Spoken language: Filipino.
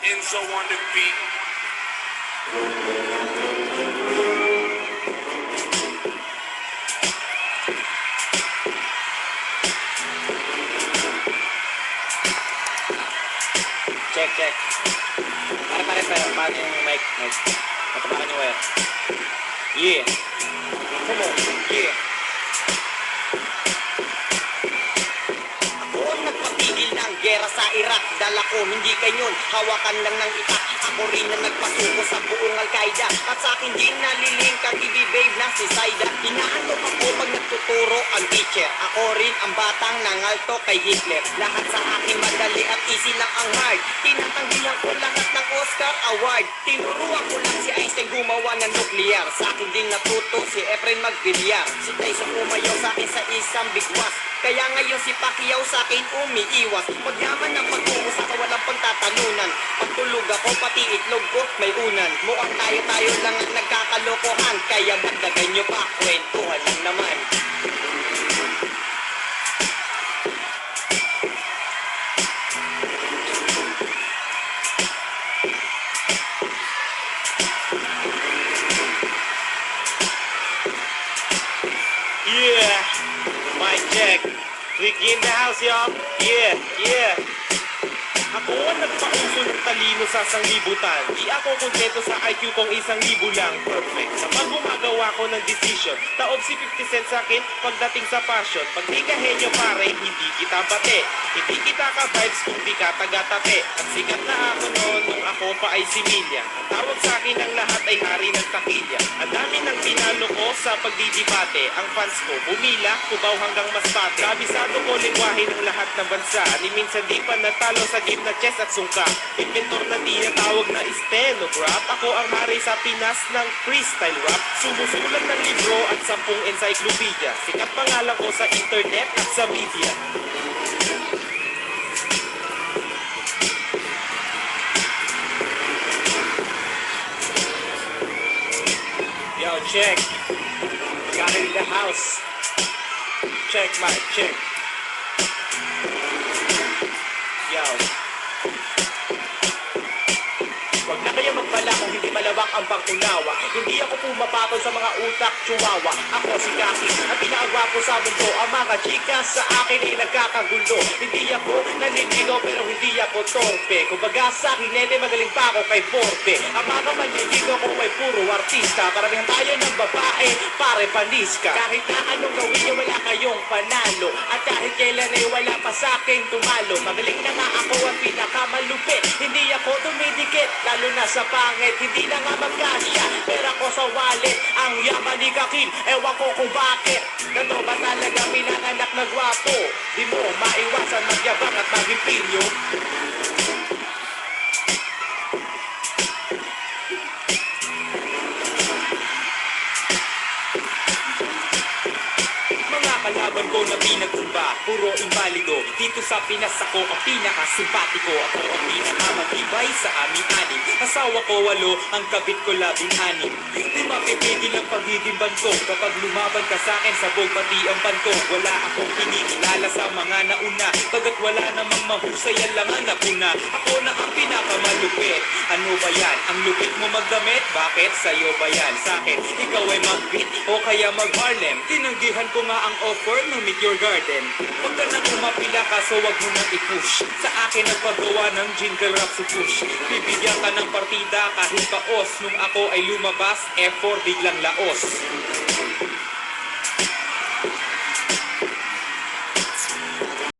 Enzo on the beat. Check, check. Paano yung mic? Matapakan yung wire. Yeah. Come on. Yeah. Ako ang nagpapigil ng gera sa Iraq. Dala ko, hindi kanyon. Hawakan lang ng itak. Ako rin na nagpasuko sa buong Al-Qaeda. At sa akin din naliling ka TV babe na si Saida. Inaantok ako pag nagtuturo ang teacher. Ako rin ang batang nangalto kay Hitler. Lahat sa akin madali at easy lang ang hard. Tinatanggihan ko lahat ng Oscar Award. Tinuruan ko lang si Einstein gumawa ng nuklear. Sa akin din natuto si Efren magbilyar. Si Tyson umayaw sa akin sa isang bigwas. Kaya ngayon si Pacquiao sa akin umiiwas. Magyaman ng pag-uusap sa walang pagtatalunan. Pagtulog ako pati itlog ko may unan. Mukhang tayo lang ang nagkakalokohan. Kaya dagdagan nyo pa, kwentuhan lang naman. Yeah, mic check. Ricky in the house, y'all. Yeah, yeah. Ako ang nagpauso ng talino sa sanglibutan. Di ako kontento sa IQ kong 1,000 lang. Perfect. Sa pag gumagawa ko ng decision, taob si 50 cents sa akin pagdating sa passion. Pag di ka henyo pare, hindi kita bate. Hindi kita ka-vibes kung di ka taga-tape. At sikat na ako noon nung ako pa ay similya. Ang tawag sa akin ng lahat ay hari ng takilya. Ang dami ng pinalo ko sa pagdidibate. Ang fans ko bumila, kubaw hanggang masbate. Kabisado ko lingwahe ng lahat ng bansa. Ni minsan di pa natalo sa game na chess at sungka. Inventor na tinatawag na stenograph. Ako ang hari sa Pinas ng freestyle rap. Sumusulat ng libro at 10 encyclopedia. Sikat pangalan ko sa internet at sa media. Yo, check. Got it in the house. Check, mic, check. Yo. Huwag na kayo magpala kung hindi malawak ang pang-unawa. Hindi ako pumapatol sa mga utak chihuahua. Ako si Kasi, ang pinakagwapo sa mundo. Ang mga chika sa akin ay nagkakagulo. Hindi ako naninigaw pero hindi ako torpe. Kumbaga sa akin, nene, magaling pa ako kay Borbe. Ang mga maninigaw ko ay puro artista. Karamihan tayo ng babae, pare panis ka. Kahit na anong gawin nyo, wala kayong panalo. At kahit kailan ay wala pa sa akin tumalo. Magaling na nga ako ang pinakamalupit. Hindi ako dumidikit, lalo na sa pangit. Hindi na nga magkasya, pera ko sa wallet. Ang yaman ni Kakin, ewan ko kung bakit. Gato ba talaga pinanganak na gwapo? Di mo maiwasan magyabang at mag-impinyo. Kalaban ko na pinagtumba, puro invalido. Dito sa Pinas ako ang pinaka-simpatiko. Ako ang pinaka-matibay sa aming anim. Asawa ko 8, ang kabit ko 16. Di mapipigil ang pagiging bantog. Kapag lumaban ka sa akin, sabog pati ang bantog. Wala akong kinikilala sa mga nauna. Bagat wala namang mahusay, alangan na puna. Ako na ang pinakamalupit. Ano ba yan? Ang lupit mo magdamit? Bakit? Sa'yo ba yan? Sa'kin, ikaw ay mag-beat o kaya mag-Harlem. Tinanggihan ko nga ang offer ng Meet Your Garden. Huwag ka nang umapila ka, so wag mo nang i-push. Sa akin ang paggawa ng jingle rap so push. Bibigyan ka ng partida kahit paos. Nung ako ay lumabas, F4 biglang laos.